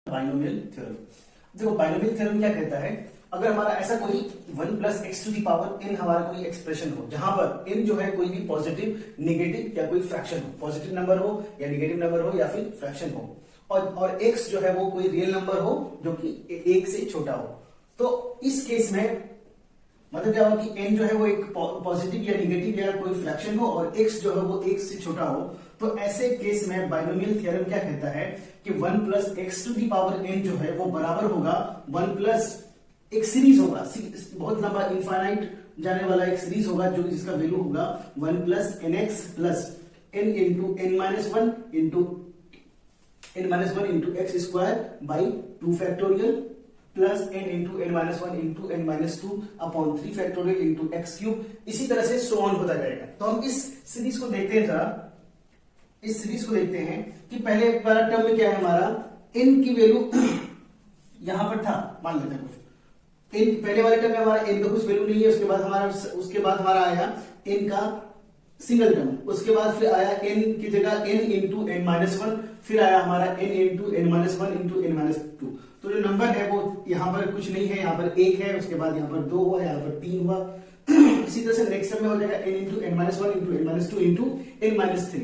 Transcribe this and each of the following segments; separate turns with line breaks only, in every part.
Binomial theorem. देखो binomial theorem क्या कहता है, अगर हमारा ऐसा कोई 1 plus x to the power n हमारा कोई एक्सप्रेशन हो जहां पर n जो है कोई भी पॉजिटिव, नेगेटिव या कोई फ्रैक्शन हो, पॉजिटिव नंबर हो या नेगेटिव नंबर हो या फिर फ्रैक्शन हो, और x जो है वो कोई रियल नंबर हो जो कि 1 से छोटा हो, तो इस केस में मतलब क्या होगा कि n जो है वो एक पॉजिटिव या नेगेटिव या कोई फ्रैक्शन हो और x जो है वो 1 से छोटा हो, तो ऐसे केस में बाइनोमियल थ्योरम क्या कहता है कि 1 plus x to the power n जो है वो बराबर होगा 1 प्लस एक सीरीज होगा, बहुत लंबा इनफाइनाइट जाने वाला एक सीरीज होगा जो जिसका वैल्यू होगा 1 plus n x plus n into n minus one into x square by 2 factorial plus n into n minus one into n minus two upon 3 factorial into x cube, इसी तरह से so on होता जाएगा। तो हम इस series को देखते हैं जरा, इस सीरीज को देखते हैं कि पहले वाला टर्म में क्या है हमारा n की वैल्यू यहां पर था, मान लेते हैं कुछ n, पहले वाले टर्म में हमारा n का कुछ वैल्यू नहीं है, उसके बाद हमारा आया n का सिंगल टर्म, उसके बाद फिर आया n की जगह n into n minus one, फिर आया हमारा n into n minus one into n minus two. तो जो नंबर है वो यहाँ पर कुछ नहीं है, यहाँ पर 1 है, उसके बाद यहाँ पर 2 हुआ, यहाँ पर 3 हुआ, इसी तरह से नेक्स्ट टर्म में हो जाएगा n into n minus one into n minus two into n minus three.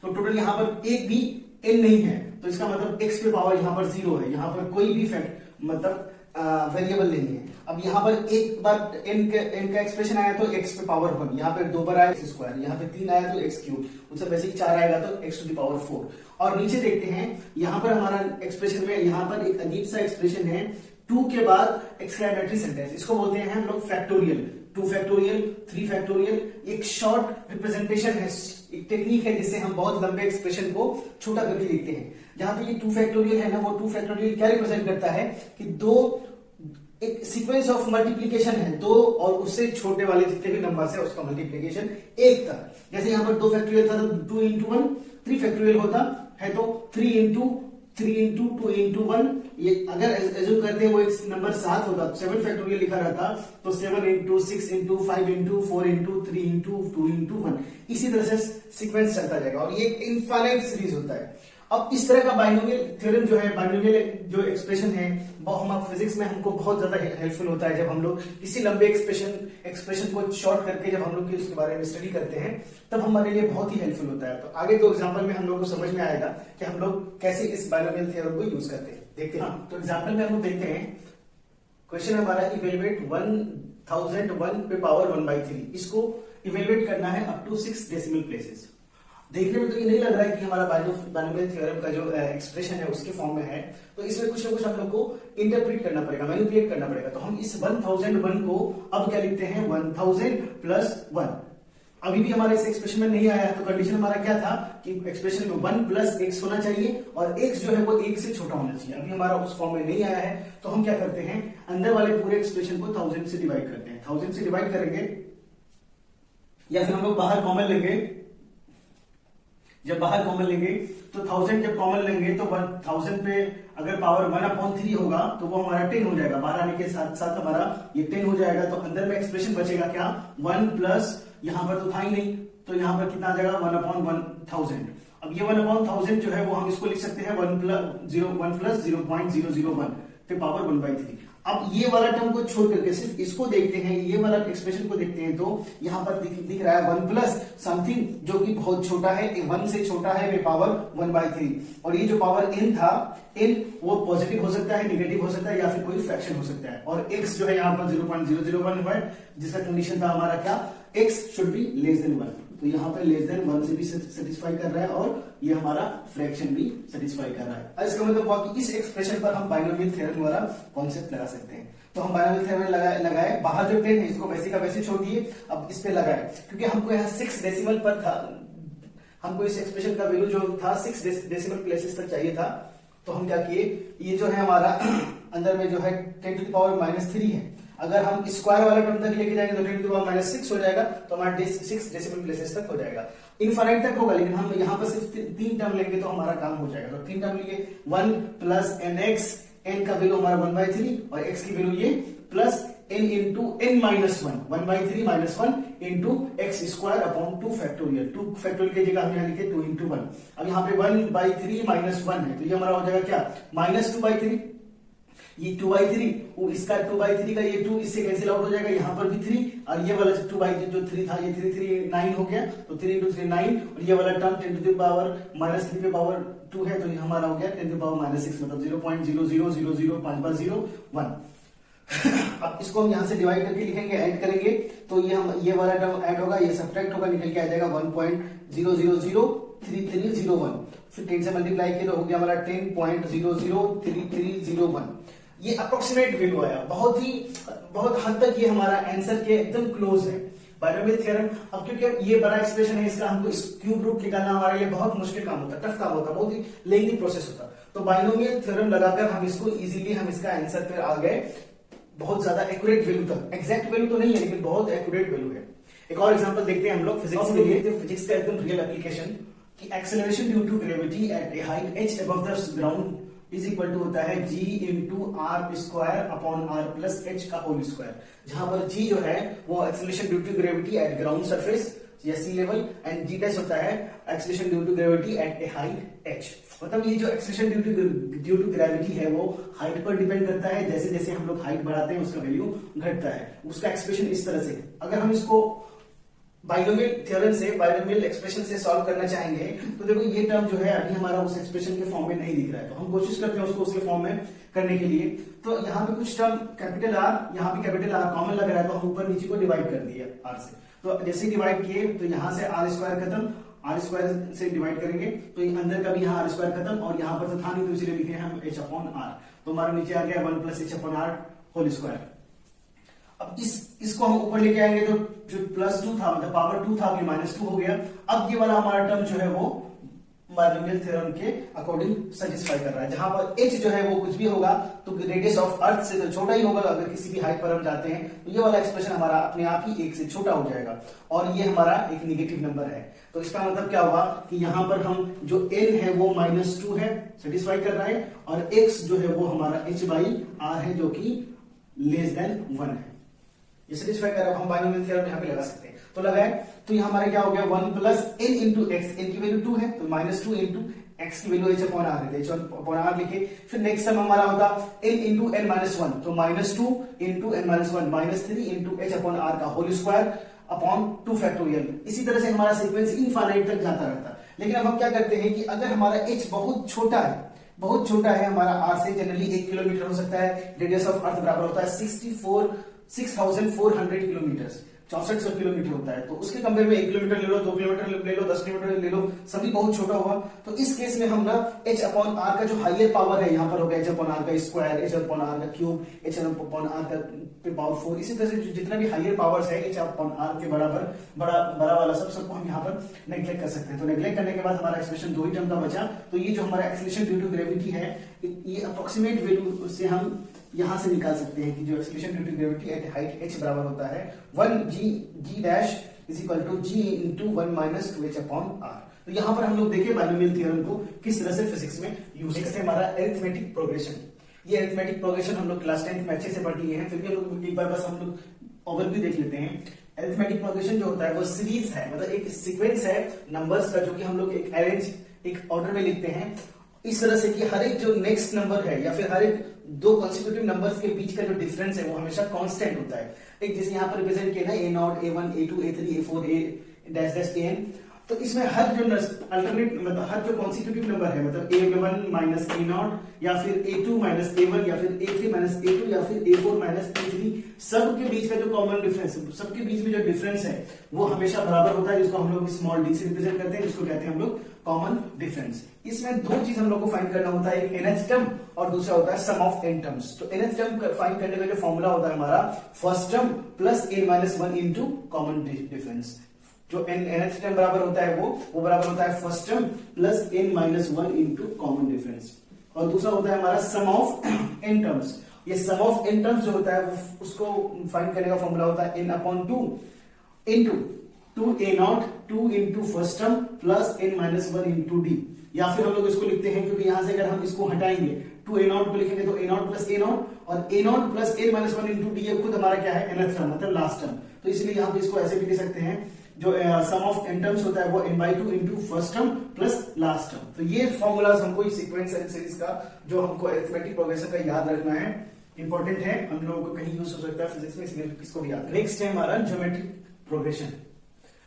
तो टोटल यहाँ पर एक भी n नहीं है, तो इसका मतलब x पे पावर यहाँ पर 0 है, यहाँ पर कोई भी फैक्ट मतलब वेरिएबल नहीं है। अब यहाँ पर एक बार n का एक्सप्रेशन आया तो x पे पावर 1, यहाँ पे 2 बार आया x स्क्वायर, यहाँ पे 3 आया तो x क्यूब, उससे वैसे ही 4 आएगा तो x टू दी पावर 4। और नीचे देखते हैं यहाँ पर हमारा एक्सप्रेशन में यहाँ पर एक अजीब सा एक्सप्रेशन है 2 के बाद एक्सक्लेमेटरी सेंटेंस, इसको बोलते हैं हम लोग फैक्टोरियल, 2 फैक्टोरियल 3 फैक्टोरियल। एक शॉर्ट रिप्रेजेंटेशन है, एक टेक्निक है जिससे हम बहुत लंबे एक्सप्रेशन को छोटा करके लिखते हैं। जहां पे ये 2 फैक्टोरियल है ना, वो 2 फैक्टोरियल क्या रिप्रेजेंट करता है कि दो एक सीक्वेंस ऑफ मल्टीप्लिकेशन है, 2 और उससे छोटे वाले जितने भी नंबर है उसका मल्टीप्लिकेशन 1 तक। जैसे यहाँ पर 2 फैक्टोरियल था तो 2 इंटू 1 3 फैक्टोरियल होता है, तो 3 इंटू 2 इंटू 1, ये अगर एज्यूम करते हैं वो एक नंबर 7 होता, 7 फैक्टोरियल लिखा रहता तो 7 into 6 into 5 into 4 into 3 into 2 into 1, इसी तरह से सीक्वेंस चलता जाएगा और ये इनफाइनाइट सीरीज होता है। अब इस तरह का बाइनोमियल थ्योरम जो है, बाइनोमियल जो एक्सप्रेशन है, वो हम फिजिक्स में हमको बहुत ज्यादा हेल्पफुल होता है। जब हम लोग किसी लंबे एक्सप्रेशन को शॉर्ट करके जब हम लोग उसके बारे में स्टडी करते हैं तब हमारे लिए बहुत ही हेल्पफुल होता है। तो आगे 2 एग्जाम्पल में हम लोग को समझ में आएगा कि हम लोग कैसे इस बाइनोमियल थ्योरम को यूज करते हैं। देखते हैं, तो एग्जाम्पल में हम लोग देखते हैं, क्वेश्चन हमारा इवेलुएट 1001 पे पावर 1/3, इसको इवेलुएट करना है अप टू 6 डेसिमल प्लेसेस। देखने में तो ये नहीं लग रहा है कि हमारा बाइनोमियल थ्योरम का जो एक्सप्रेशन है उसके फॉर्म में है, तो इसमें कुछ ना कुछ हम लोग को इंटरप्रेट करना पड़ेगा, मैनिपुलेट करना पड़ेगा। तो हम इस 1001 को अब क्या लिखते हैं 1000 प्लस 1। अभी भी हमारे इस एक्सप्रेशन में नहीं आया है, तो कंडीशन हमारा क्या था कि एक्सप्रेशन में 1 प्लस एक्स होना चाहिए और x जो है वो 1 से छोटा होना चाहिए। अभी हमारा उस फॉर्म में नहीं आया है, तो हम क्या करते हैं अंदर वाले पूरे एक्सप्रेशन को 1000 से डिवाइड करते हैं। 1000 से डिवाइड करेंगे या फिर हम लोग बाहर कॉमन लेंगे, जब बाहर कॉमन लेंगे तो 1000 जब कॉमन लेंगे तो 1000 पे अगर पावर 1/3 होगा तो वो हमारा 10 हो जाएगा, बाहर आने के साथ साथ हमारा ये 10 हो जाएगा। तो अंदर में एक्सप्रेशन बचेगा क्या 1 प्लस, यहाँ पर तो था ही नहीं, तो यहाँ पर कितना आ जाएगा 1/1000। अब ये 1/1000 जो है वो हम इसको लिख सकते हैं 1 प्लस 0.001 पे पावर 1/3। अब ये वाला टर्म को छोड़ करके सिर्फ इसको देखते हैं, ये वाला एक्सप्रेशन को देखते हैं, तो यहाँ पर दिख रहा है 1 प्लस समथिंग जो कि बहुत छोटा है, 1 से छोटा है वे पावर 1/3। और ये जो पावर n था, n वो पॉजिटिव हो सकता है, नेगेटिव हो सकता है या फिर कोई फ्रैक्शन हो सकता है। और x जो है यहाँ पर 0.001 है, जिसका कंडीशन था हमारा क्या x should be less than 1, तो यहाँ पर लेस देन 1 से भी सेटिस्फाई कर रहा है और ये हमारा फ्रैक्शन भी सेटिस्फाई कर रहा है। इसका मतलब हुआ कि इस एक्सप्रेशन पर हम बाइनोमियल थ्योरम द्वारा कॉन्सेप्ट लगा सकते हैं। तो हम बाइनोमियल थ्योरम लगाए, बाहर जो 10 है इसको वैसे का वैसे छोड़ दिए, अब इस पे लगाए, क्योंकि हमको यहाँ 6 डेसिमल पर था, हमको इस एक्सप्रेशन का वैल्यू जो था 6 डेसिमल प्लेसेस तक चाहिए था। तो हम क्या किए, ये जो है हमारा अंदर में जो है 10 टू द पावर -3 है, अगर हम स्क्वायर वाला टर्म तक लेके जाएंगे तो 10 टू द पावर -6 हो जाएगा, तो हमारा 6 डेसिमल प्लेसेस तक हो जाएगा, इनफाइनाइट तक होगा। लेकिन हम यहाँ पर सिर्फ 3 टर्म लेंगे तो हमारा काम हो जाएगा। तो 3 टर्म लिए 1 प्लस nx, n का वैल्यू हमारा 1/3 और x की वैल्यू ये plus n into n minus one, 1/3 minus 1 into x square upon 2 factorial. 2 factorial की जगह हम यहाँ लिखे 2 इंटू 1। अब यहाँ पे 1/3 माइनस 1 है, तो ये हमारा हो जाएगा क्या, माइनस 2/3। ये 2/3, इसका 2/3 का ये 2 इससे कैंसिल आउट हो जाएगा, यहाँ पर भी 3, और ये वाला 2/3 जो 3 था, ये 3 9 हो गया, तो 3 इंटू 3 9, और ये वाला term 10 to the power minus 3 पे पावर 2 है, तो ये हमारा हो गया 10 टू पावर माइनस 6, मतलब 0.00005501। अब इसको हम यहाँ से डिवाइड करके लिखेंगे, ऐड करेंगे, तो ये वाला टर्म ऐड होगा, ये सब्ट्रैक्ट होगा, निकल के आ जाएगा 1.0003301। फिर 10 से मल्टीप्लाई किया तो हो गया हमारा 10.003301। ये अप्रोक्सीमेट वैल्यू आया, बहुत हद तक ये हमारा आंसर के एकदम क्लोज है बाइनोमियल थ्योरम। अब क्योंकि ये बड़ा एक्सप्रेशन है, इसका हमको इस क्यूब रूट निकालना हमारे लिए बहुत मुश्किल काम होता है, टफ काम होता है, बहुत ही लेंथी प्रोसेस होता है। तो बाइनोमियल थ्योरम लगाकर हम इसको इजीली हम इसका आंसर पे आ गए, बहुत ज्यादा एक्यूरेट वैल्यू तक। एग्जैक्ट वैल्यू तो नहीं है, लेकिन बहुत एक्यूरेट वैल्यू है। एक और एग्जांपल देखते हैं हम लोग फिजिक्स के लिए, फिजिक्स का एकदम रियल एप्लीकेशन कि acceleration due to gravity at a height h above the ground is equal to होता है g into R square upon R plus H का होल स्क्वायर, जहां पर g जो है वो acceleration due to gravity at ground surface या sea level, and g dash होता है acceleration due to gravity at a height h। मतलब ये जो एक्सेलरेशन ड्यू टू ग्रेविटी है वो हाइट पर डिपेंड करता है, जैसे जैसे हम लोग हाइट बढ़ाते हैं उसका वैल्यू घटता है। उसका एक्सप्रेशन इस तरह से, अगर हम इसको बाइनोमियल थ्योरम से, बाइनोमियल एक्सप्रेशन से सॉल्व करना चाहेंगे, तो देखो ये टर्म जो है अभी हमारा उस एक्सप्रेशन के फॉर्म में नहीं दिख रहा है, तो हम कोशिश करते हैं उसको उसके फॉर्म में करने के लिए। तो यहाँ पे कुछ टर्म कैपिटल आर, यहाँ पे कैपिटल आर कॉमन लग रहा है, तो हम ऊपर नीचे को डिवाइड कर दिया आर से। तो जैसे डिवाइड किए तो यहाँ से आर स्क्वायर खत्म, आर स्क्वायर से डिवाइड करेंगे तो अंदर का भी यहाँ आर स्क्वायर खत्म, और यहाँ पर तो था नहीं, तो इसलिए लिखे हम h अपॉन आर, तो हमारा नीचे आ गया 1 plus h upon R whole square. अब इसको हम ऊपर लेके आएंगे तो जो प्लस 2 था, मतलब पावर 2 था, अभी माइनस 2 हो गया। अब ये वाला हमारा टर्म जो है वो बाइनोमियल थ्योरम के अकॉर्डिंग सेटिस्फाई कर रहा है, जहां पर h जो है वो कुछ भी होगा तो रेडियस ऑफ अर्थ से तो छोटा ही होगा, अगर किसी भी हाइट पर हम जाते हैं तो ये वाला एक्सप्रेशन हमारा अपने आप ही 1 से छोटा हो जाएगा, और ये हमारा एक नेगेटिव नंबर है। तो इसका मतलब क्या हुआ कि यहाँ पर हम जो n है वो -2 है, सेटिस्फाई कर रहा है, और x जो है वो हमारा h/r है, जो कि लेस देन 1 है, ये सेटिस्फाई कर रहा है। हम बाइनोमियल थ्योरम यहाँ पे लगा सकते हैं, तो लगाए तो यहाँ हमारा क्या हो गया 1 plus n into x, n की वैल्यू 2 है तो -2 इंटू x की वैल्यू h अपॉन r है, h अपॉन r लिखे। फिर नेक्स्ट टर्म हमारा होता n इंटू n माइनस 1, तो -2 into n minus 1, -3 into h upon r का होल स्क्वायर अपॉन 2 फैक्टोरियल। इसी तरह से हमारा सीक्वेंस इनफाइनाइट तक जाता रहता है। लेकिन अब हम क्या करते हैं कि अगर हमारा h बहुत छोटा है, बहुत छोटा है, हमारा r से जनरली 1 किलोमीटर हो सकता है, रेडियस ऑफ अर्थ बराबर होता है 6400 किलोमीटर, 6400 किलोमीटर होता है। तो उसके कंपेयर में 1 किलोमीटर ले लो, 2 किलोमीटर ले लो, 10 किलोमीटर ले लो, सभी बहुत छोटा होगा। तो इस केस में हम ना h अपॉन r का जो हायर पावर है, यहाँ पर होगा h अपॉन r का स्क्वायर, h अपॉन r का क्यूब, h अपॉन r का पावर 4, इसी तरह से जितना भी हायर पावर्स है h अपॉन r के बराबर बड़ा वाला सबको हम यहाँ पर नेग्लेक्ट कर सकते हैं। तो नेग्लेक्ट करने के बाद हमारा एक्सप्रेशन 2 ही टर्म का बचा। तो ये जो हमारा एक्सेलरेशन ड्यू टू ग्रेविटी है, ये अप्रोक्सीमेट वैल्यू से हम यहां से निकाल सकते हैं कि जो acceleration due to gravity at height h बराबर होता है 1g dash is equal to g into 1 minus 2h upon r। तो यहां पर हम लोग देखें बाइनोमियल थ्योरम को किस तरह से फिजिक्स में यूज करते हैं। हमारा अरिथमेटिक प्रोग्रेशन, ये अरिथमेटिक प्रोग्रेशन हम लोग क्लास 10th में अच्छे से पढ़ लिए हैं, फिर भी हम लोग एक बार बस हम लोग ओवरव्यू देख लेते हैं। अरिथमेटिक प्रोग्रेशन जो होता है वो सीरीज है, मतलब एक सीक्वेंस है नंबर्स का, जो कि हम लोग एक अरेंज, एक ऑर्डर में लिखते हैं इस तरह से कि हर एक जो नेक्स्ट नंबर है या फिर हर एक 2 कॉन्सिक्यूटिव नंबर्स के बीच का जो डिफरेंस है वो हमेशा कांस्टेंट होता है। एक जैसे यहाँ पर रिप्रेजेंट किया ना a0, a1, a2, a3, a4, a dash dash an, तो इसमें हर जो अल्टरनेट, मतलब हर जो कॉन्सिक्यूटिव नंबर है, मतलब a1 माइनस a0 या फिर a2 माइनस a1 या फिर a3 माइनस a2 या फिर a4 माइनस a3, सबके बीच का जो कॉमन डिफरेंस, सबके बीच में जो डिफरेंस है वो हमेशा बराबर होता है, जिसको हम लोग स्मॉल d से रिप्रेजेंट करते हैं, जिसको कहते हैं हम लोग कॉमन डिफरेंस। इसमें 2 चीज हम लोग को फाइंड करना होता है, एक nth टर्म और दूसरा होता है सम ऑफ n टर्म्स। तो nth टर्म फाइंड करने का जो फॉर्मूला होता है हमारा first term plus n minus 1 into common difference. जो nth टर्म बराबर होता है वो बराबर होता है first term plus n minus 1 into common difference, और दूसरा होता है हमारा सम ऑफ n टर्म्स। ये सम ऑफ n टर्म्स जो होता है उसको फाइंड करने का फॉर्मूला होता है n upon 2 into 2a0 2 into first term plus n minus 1 into d, या फिर हम लोग इसको लिखते हैं, क्योंकि यहां से अगर हम इसको हटाएंगे 2a0 को लिखेंगे तो a0 प्लस a0 और a naught plus n minus one into d खुद हमारा क्या है nth टर्म मतलब लास्ट टर्म। तो इसलिए यहाँ पे इसको ऐसे भी लिख सकते हैं जो सम ऑफ n टर्म्स होता है वो n/2 into first term plus last term. तो ये फॉर्मूलाज हमको इस सीक्वेंस एंड सीरीज का जो हमको अरिथमेटिक प्रोग्रेशन का याद रखना है, इंपॉर्टेंट है, हम लोगों को कहीं यूज हो सकता है फिजिक्स में, इसलिए इसको भी याद। नेक्स्ट है हमारा ज्योमेट्रिक प्रोग्रेशन।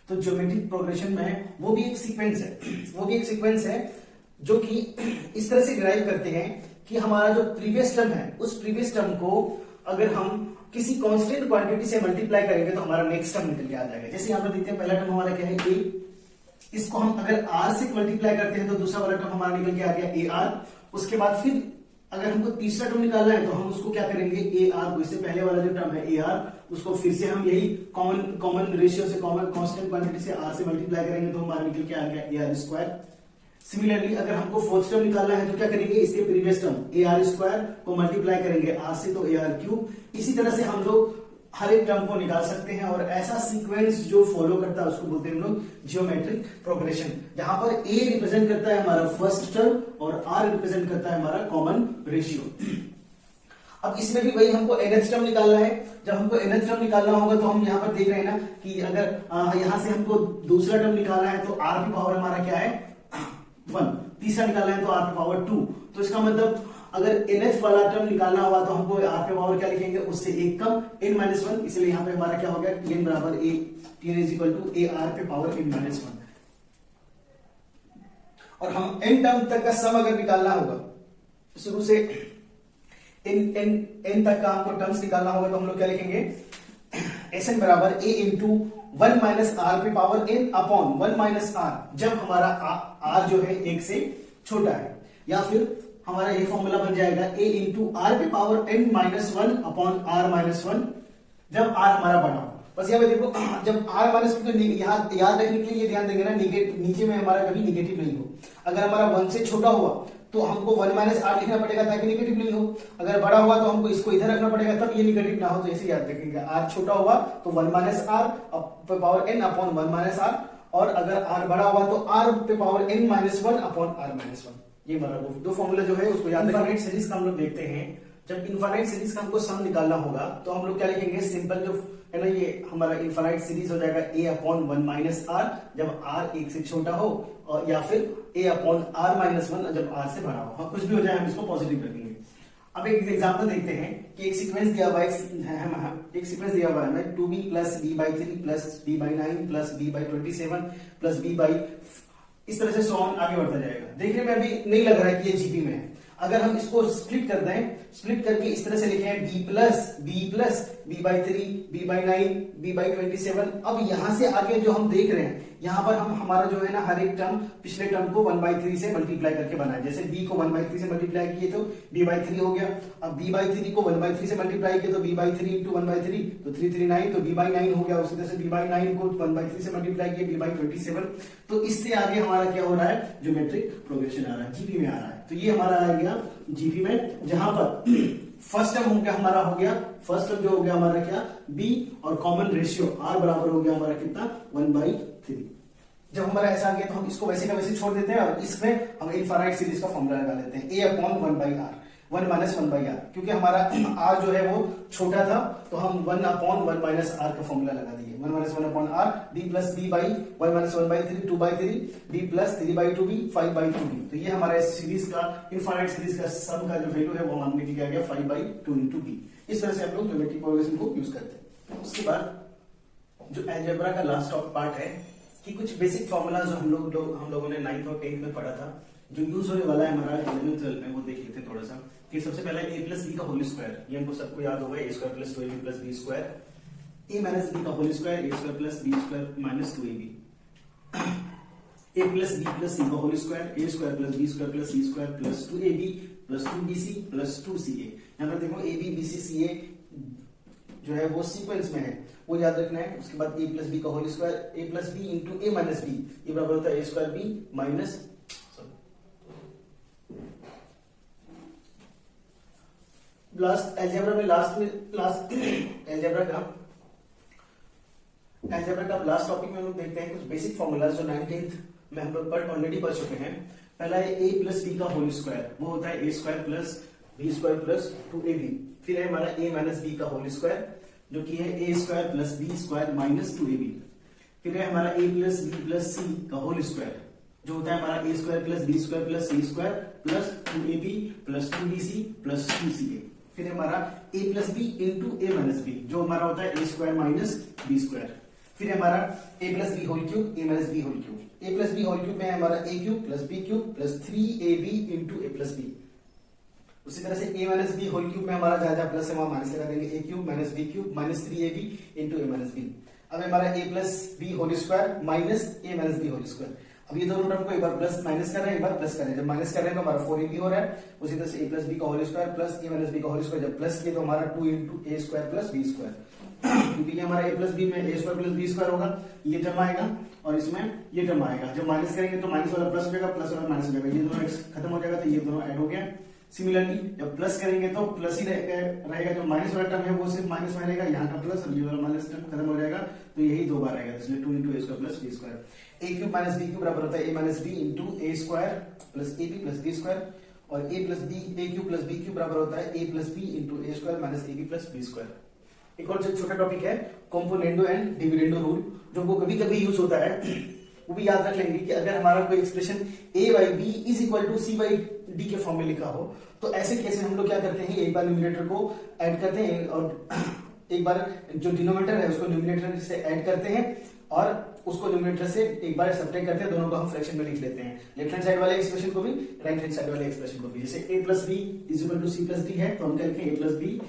तो ज्योमेट्रिक प्रोग्रेशन में वो भी एक सीक्वेंस है जो कि इस तरह से डिराइव करते हैं कि हमारा जो प्रीवियस टर्म है उस प्रीवियस टर्म को अगर हम किसी कांस्टेंट क्वांटिटी से मल्टीप्लाई करेंगे तो हमारा नेक्स्ट टर्म निकल के आ जाएगा। जैसे यहां पर देखते हैं पहला टर्म हमारा क्या है a, इसको हम अगर r से मल्टीप्लाई करते हैं तो दूसरा वाला टर्म हमारा निकल के आ गया ar। उसके बाद फिर अगर हमको तीसरा टर्म निकालना है तो हम उसको क्या करेंगे ar को, इससे पहले वाला जो टर्म है ar उसको फिर से हम यही कॉमन रेशियो से कॉमन कांस्टेंट क्वांटिटी से r से मल्टीप्लाई करेंगे तो हमारा निकल के आ गया ar स्क्वायर। सिमिलरली अगर हमको फोर्थ टर्म निकालना है तो क्या करेंगे, इसके प्रीवियस टर्म ar स्क्वायर को मल्टीप्लाई करेंगे r से तो ar क्यूब। इसी तरह से हम लोग हर एक टर्म को निकाल सकते हैं और ऐसा सीक्वेंस जो फॉलो करता है उसको बोलते हैं हम लोग जियोमेट्रिक प्रोग्रेशन, जहां पर a रिप्रेजेंट करता है हमारा फर्स्ट टर्म और r रिप्रेजेंट करता है हमारा कॉमन रेशियो। अब इसमें भी वही हमको nth टर्म निकालना है। जब हमको nth टर्म निकालना होगा तो हम यहाँ पर देख रहे हैं ना कि अगर यहां से हमको दूसरा टर्म निकालना है तो r की पावर हमारा क्या है 1, तीसरा निकालना है तो r की पावर 2। तो इसका मतलब अगर nth वाला टर्म निकालना होगा तो हमको r पे पावर क्या लिखेंगे, उससे एक कम n-1, इसलिए यहाँ पे हमारा क्या हो गया tn बराबर a, tn is equal to ar पे पावर n-1। और हम n टर्म तक का सम अगर निकालना होगा, शुरू से n तक का हमको टर्म्स निकालना होगा तो हम लोग क्या लिखेंगे Sn बराबर a इंटू 1 माइनस आर पे power n upon 1 minus R, जब हमारा r जो है एक से छोटा है। या फिर हमारा ये फॉर्मूला बन जाएगा a इंटू आर पे power n minus 1 upon r minus 1, जब r हमारा बड़ा हो। बस यहाँ पे देखो जब r माइनस 1 यहाँ याद रखने के लिए ये ध्यान देंगे ना, नीचे में हमारा कभी निगेटिव नहीं हो। अगर हमारा 1 से छोटा हुआ तो हमको 1 माइनस आर लिखना पड़ेगा ताकि निगेटिव नहीं हो। अगर बड़ा हुआ तो हमको इसको इधर रखना पड़ेगा तब ये निगेटिव ना हो। तो ऐसे याद रखेंगे, आर छोटा हुआ तो 1 माइनस आर पे power n upon 1 minus R, और अगर आर बड़ा हुआ तो आर पे power n minus 1 upon R minus 1। ये हमारा दो फॉर्मूला जो है उसको याद रखना। इनफाइनाइट सीरीज का हम लोग देखते हैं, जब इनफाइनाइट सीरीज का हमको सम निकालना होगा तो हम लोग क्या लिखेंगे, सिंपल जो है ना ये हमारा इनफाइनाइट सीरीज हो जाएगा a अपॉन 1 माइनस आर जब r एक से छोटा हो, और या फिर a अपॉन r माइनस 1 जब r से बड़ा हो। हाँ, कुछ भी हो जाए हम इसको पॉजिटिव रखेंगे। अब एक एग्जांपल देखते हैं कि एक सीक्वेंस दिया हुआ है, एक सीक्वेंस दिया हुआ है 2b plus b by 3 plus b by 9 plus b by 27 plus b by, इस तरह से सो ऑन आगे बढ़ता जाएगा। देखने में अभी नहीं लग रहा है कि ये जीपी में है। अगर हम इसको स्प्लिट कर दें, स्प्लिट करके इस तरह से लिखें b plus b by 3 b by 9 b by 27। अब यहां से आगे जो हम देख रहे हैं यहाँ पर हम हमारा जो है ना हर एक टर्म पिछले टर्म को 1/3 से मल्टीप्लाई करके बनाए। जैसे b को 1/3 से मल्टीप्लाई किए तो b/3 हो गया। अब b/3 को 1/3 से मल्टीप्लाई किए तो b/3 इंटू 1/3 तो 339 तो b/9 हो गया। उसी तरह से b/9 को 1/3 से मल्टीप्लाई किए b/27। तो इससे आगे हमारा क्या हो रहा है, ज्योमेट्रिक प्रोग्रेशन आ रहा है, जीपी में आ रहा है। तो ये हमारा आ गया जीपी में, जहां पर फर्स्ट टर्म हो गया हमारा, हो गया फर्स्ट टर्म जो हो गया हमारा क्या b, और कॉमन रेशियो r बराबर हो गया हमारा कितना 1/3। जब हमारा ऐसा आ गया तो हम इसको वैसे का वैसे छोड़ देते हैं और इसमें हम इनफाइनाइट सीरीज का फॉर्मूला लगा लेते हैं a upon 1/r, 1 minus 1/r, क्योंकि हमारा r जो है वो छोटा था तो हम 1 अपॉन 1 माइनस r का फॉर्मूला लगा दिए। 1 minus 1 upon r, b plus b by 1 minus 1/3 2/3, b plus 3/2b 5/2b। तो ये हमारा सीरीज का इनफाइनाइट सीरीज का सम का जो वैल्यू है वो मान में लिया गया 5/2 इंटू b। इस तरह से हम लोग ज्योमेट्रिक प्रोग्रेशन को यूज करते हैं। उसके बाद जो अलजेब्रा का लास्ट पार्ट है कि कुछ बेसिक फॉर्मूला जो हम लोगों ने 9th और 10th में पढ़ा था, जो यूज होने वाला है हमारा 11th 12th में, वो देख लेते हैं थोड़ा सा। कि सबसे पहले a प्लस b का होल स्क्वायर, ये हमको सबको याद होगा, a square plus 2ab plus b square, a minus b का whole square, a square plus b square minus 2ab, a plus b plus c का whole square, a square plus b square plus c square plus 2ab plus 2bc plus 2ca। यहाँ पर देखो ab bc ca जो है वो sequence में है, वो याद रखना है। उसके बाद a प्लस बी का whole square, a plus B into A minus B, ये बराबर होता है a square B minus last algebra में अलजेब्रा का लास्ट टॉपिक में हम लोग देखते हैं कुछ बेसिक फॉर्मूलाज जो 19th में हम लोग ऑलरेडी पढ़ चुके हैं। पहला है a प्लस बी का होल स्क्वायर, वो होता है a square plus B square plus 2ab। फिर है हमारा a माइनस बी का होल स्क्वायर जो कि है a square plus B square minus 2ab। फिर है हमारा a plus B plus C का होल स्क्वायर जो होता है हमारा a square plus B square plus C square plus 2ab plus 2bc plus 2ca। फिर है हमारा a plus B into a minus B जो हमारा होता है a square minus B square. फिर है हमारा a plus B whole cube a minus B whole cube. a plus B whole cube में हमारा a cube plus B cube plus 3ab into a plus B. उसी तरह से a minus B whole cube में हमारा जहां जहां plus है वहां माइनस लगा देंगे a cube minus B cube minus 3ab into a minus B. अब हमारा a plus B whole square minus a minus B whole square. अब ये दोनों टर्म को एक बार प्लस माइनस कर रहे हैं एक बार प्लस कर रहे हैं। जब माइनस कर रहे हैं तो हमारा 4ab हो रहा है। उसी तरह से a प्लस बी का whole square plus a minus B का होल स्क्वायर जब प्लस किए तो हमारा 2 into a square plus b square क्योंकि ये हमारा a प्लस बी में a square plus b square होगा ये टर्म आएगा और इसमें ये टर्म आएगा। जब माइनस करेंगे तो माइनस वाला प्लस हो जाएगा प्लस वाला माइनस हो जाएगा। ये दोनों खत्म हो जाएगा तो ये दोनों ऐड हो गया। सिमिलरली जब प्लस करेंगे तो प्लस ही रहेगा जो माइनस वाला टर्म है वो सिर्फ माइनस में रहेगा यहाँ का प्लस और ये वाला माइनस टर्म खत्म हो जाएगा तो यही दो बार आएगा इसलिए 2 into a square plus b square. a cube minus b cube बराबर होता है a minus b into a square plus ab plus b square और a plus b a cube plus b cube बराबर होता है a plus b into a square minus ab plus b square. एक और जो छोटा टॉपिक है componendo and dividendo rule जो वो कभी कभी यूज होता है वो भी याद रख लेंगे कि अगर हमारा कोई expression a by B is equal to c by D के फॉर्म में लिखा हो तो ऐसे केस में हम लोग क्या करते हैं एक बार न्यूमरेटर को ऐड करते हैं और एक बार जो डिनोमिनेटर है उसको न्यूमरेटर से ऐड करते हैं और उसको न्यूमरेटर से एक बार सब्ट्रैक्ट करते हैं। दोनों को हम फ्रैक्शन में लिख लेते हैं लेफ्ट हैंड साइड वाले एक्सप्रेशन को भी राइट हैंड साइड वाले एक्सप्रेशन को भी। जैसे a plus B is equal to C plus D है तो हम कहेंगे a plus B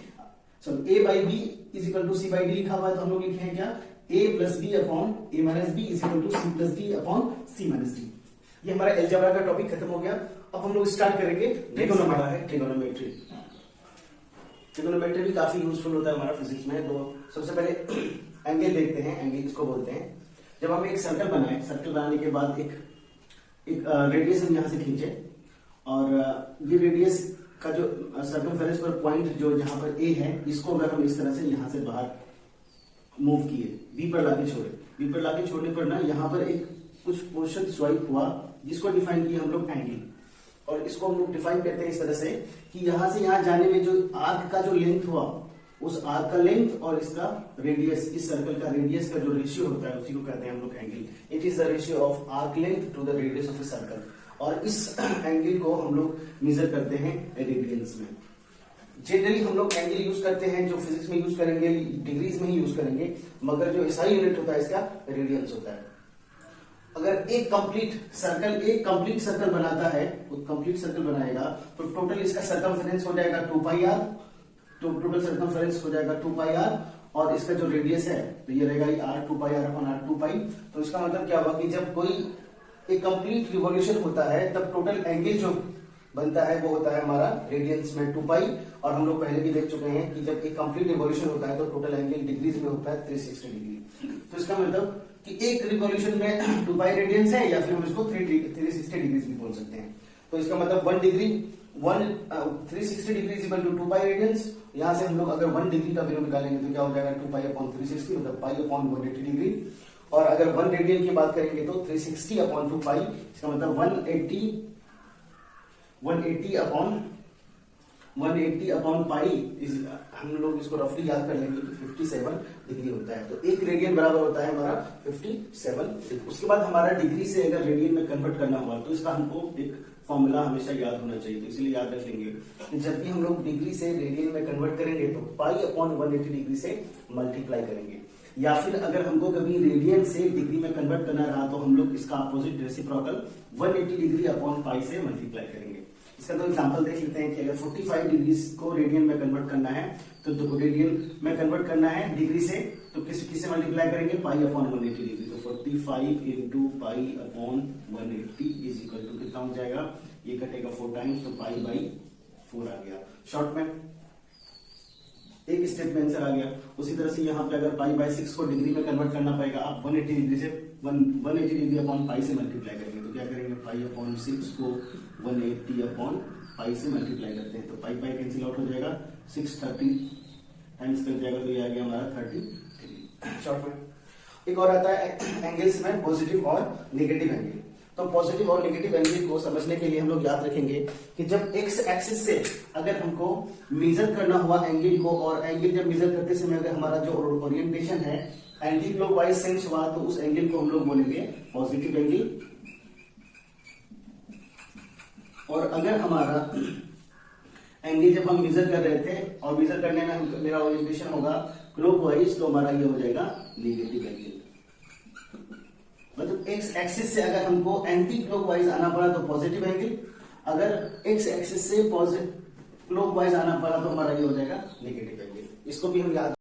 sorry a by B is equal to C by D लिखा हुआ है तो हम लोग लिखे हैं क्या a plus B upon a minus B is equal to C plus D upon C minus D. ये हमारा अलजेब्रा का टॉपिक खत्म हो गया। अब हम लोग स्टार्ट करेंगे ट्रिगोनोमेट्री। ट्रिगोनोमेट्री भी काफी यूजफुल होता है हमारा फिजिक्स में। तो सबसे पहले एंगल देखते हैं, एंगल इसको बोलते हैं। जब हम एक सर्कल बनाए, सर्कल बनाने के बाद एक रेडियस हम यहाँ से खींचे और ये रेडियस का जो सर्कमफेरेंस पर पॉइंट जो जहां पर ए है इसको अगर हम इस तरह से यहाँ से बाहर मूव किए बी पर लाके छोड़े, बी पर लाके छोड़ने पर ना यहाँ पर एक कुछ पोर्शन स्वाइप हुआ जिसको डिफाइन किया हम लोग एंगल। और इसको हम लोग डिफाइन करते हैं इस तरह से कि यहां से यहां जाने में जो आर्क का जो लेंथ हुआ उस आर्क का लेंथ और इसका रेडियस, इस सर्कल का रेडियस का जो रेशियो होता है उसी को कहते हैं हम लोग angle. It is the ratio of arc length to the radius of a circle. और इस एंगल को हम लोग मेजर करते हैं रेडियंस में। जनरली हम लोग एंगल यूज करते हैं जो फिजिक्स में यूज करेंगे डिग्रीज में ही यूज करेंगे, मगर जो एसआई यूनिट होता है इसका रेडियंस होता है। अगर एक कंप्लीट सर्कल बनाता है, वो कंप्लीट सर्कल बनाएगा तो टोटल इसका सर्कमफेरेंस हो जाएगा 2πr, तो टोटल सर्कमफेरेंस हो जाएगा 2πr और इसका जो रेडियस है तो ये रहेगा r 2πr अपॉन r 2π। तो इसका मतलब क्या हुआ कि जब कोई एक कंप्लीट रिवॉल्यूशन होता है तब टोटल एंगल जो बनता है वो होता है हमारा रेडियंस में 2π। और हम लोग पहले भी देख चुके हैं कि जब एक कंप्लीट रिवॉल्यूशन होता है तो टोटल एंगल डिग्रीज में होता है 360 डिग्री। तो इसका मतलब कि एक रिवॉल्यूशन में 2π रेडियंस है या फिर हम इसको 360 डिग्रीज भी बोल सकते हैं। तो इसका मतलब 360 degree is equal to 2π radians. यहां से हम लोग अगर 1 डिग्री का वैल्यू निकालेंगे तो क्या हो जाएगा 2π अपॉन 360 मतलब पाई अपॉन 180 डिग्री। और अगर 1 रेडियन की बात करेंगे तो 360 अपॉन 2π, इसका मतलब 180 अपॉन पाई हम लोग इसको रफली याद कर लेंगे कि 57 डिग्री होता है। तो एक रेडियन बराबर होता है हमारा 57। उसके बाद हमारा डिग्री से अगर रेडियन में कन्वर्ट करना हुआ तो इसका हमको एक फॉर्मूला हमेशा याद होना चाहिए। तो इसलिए याद रख लेंगे जब भी हम लोग डिग्री से रेडियन में कन्वर्ट करेंगे तो पाई अपॉन 180 डिग्री से मल्टीप्लाई करेंगे। या फिर अगर हमको कभी रेडियन से डिग्री में कन्वर्ट करना रहा तो हम लोग इसका opposite reciprocal 180 degree upon pi से मल्टीप्लाई करेंगे। इसका तो एग्जांपल देख लेते हैं कि अगर 45 डिग्री को रेडियन में कन्वर्ट करना है तो रेडियन में कन्वर्ट करना है डिग्री से तो किससे मल्टीप्लाई करेंगे पाई अपॉन 180 डिग्री। तो 45 into pi upon 180 is equal to कितना हो जाएगा, ये कटेगा 4 टाइम्स तो पाई बाई 4 आ गया। शॉर्ट में एक स्टेप में आंसर आ गया। उसी तरह से यहाँ पे अगर पाई बाई 6 को डिग्री में कन्वर्ट करना पड़ेगा, आप 180 डिग्री से 180 डिग्री अपॉन पाई से मल्टीप्लाई करेंगे तो क्या करेंगे पाई अपॉन 6 को 180 अपॉन पाई से मल्टीप्लाई करते हैं तो पाई पाई कैंसिल आउट हो जाएगा, 630 टाइम्स कर जाएगा तो ये आ गया हमारा 30 शॉर्ट में। एक और आता है एंगल्स में पॉजिटिव और नेगेटिव एंगल। तो पॉजिटिव और नेगेटिव एंगल को समझने के लिए हम लोग याद रखेंगे कि जब एक्स एक्सिस से अगर हमको मेजर करना हुआ एंगल को, और एंगल जब मेजर करते समय अगर हमारा जो ओरिएंटेशन है एंटी क्लॉकवाइज सेंस हुआ, तो उस एंगल को हम लोग बोलेंगे पॉजिटिव एंगल। और अगर हमारा एंगल जब हम मेजर कर रहे थे और मेजर करने में मेरा ओरिएंटेशन होगा क्लॉकवाइज, तो हमारा ये हो जाएगा नेगेटिव एंगल। मतलब एक्स एक्सिस से अगर हमको एंटी क्लॉकवाइज आना पड़ा तो पॉजिटिव एंगल, अगर एक्स एक्सिस से क्लॉकवाइज आना पड़ा तो हमारा ये हो जाएगा नेगेटिव एंगल। इसको भी हम याद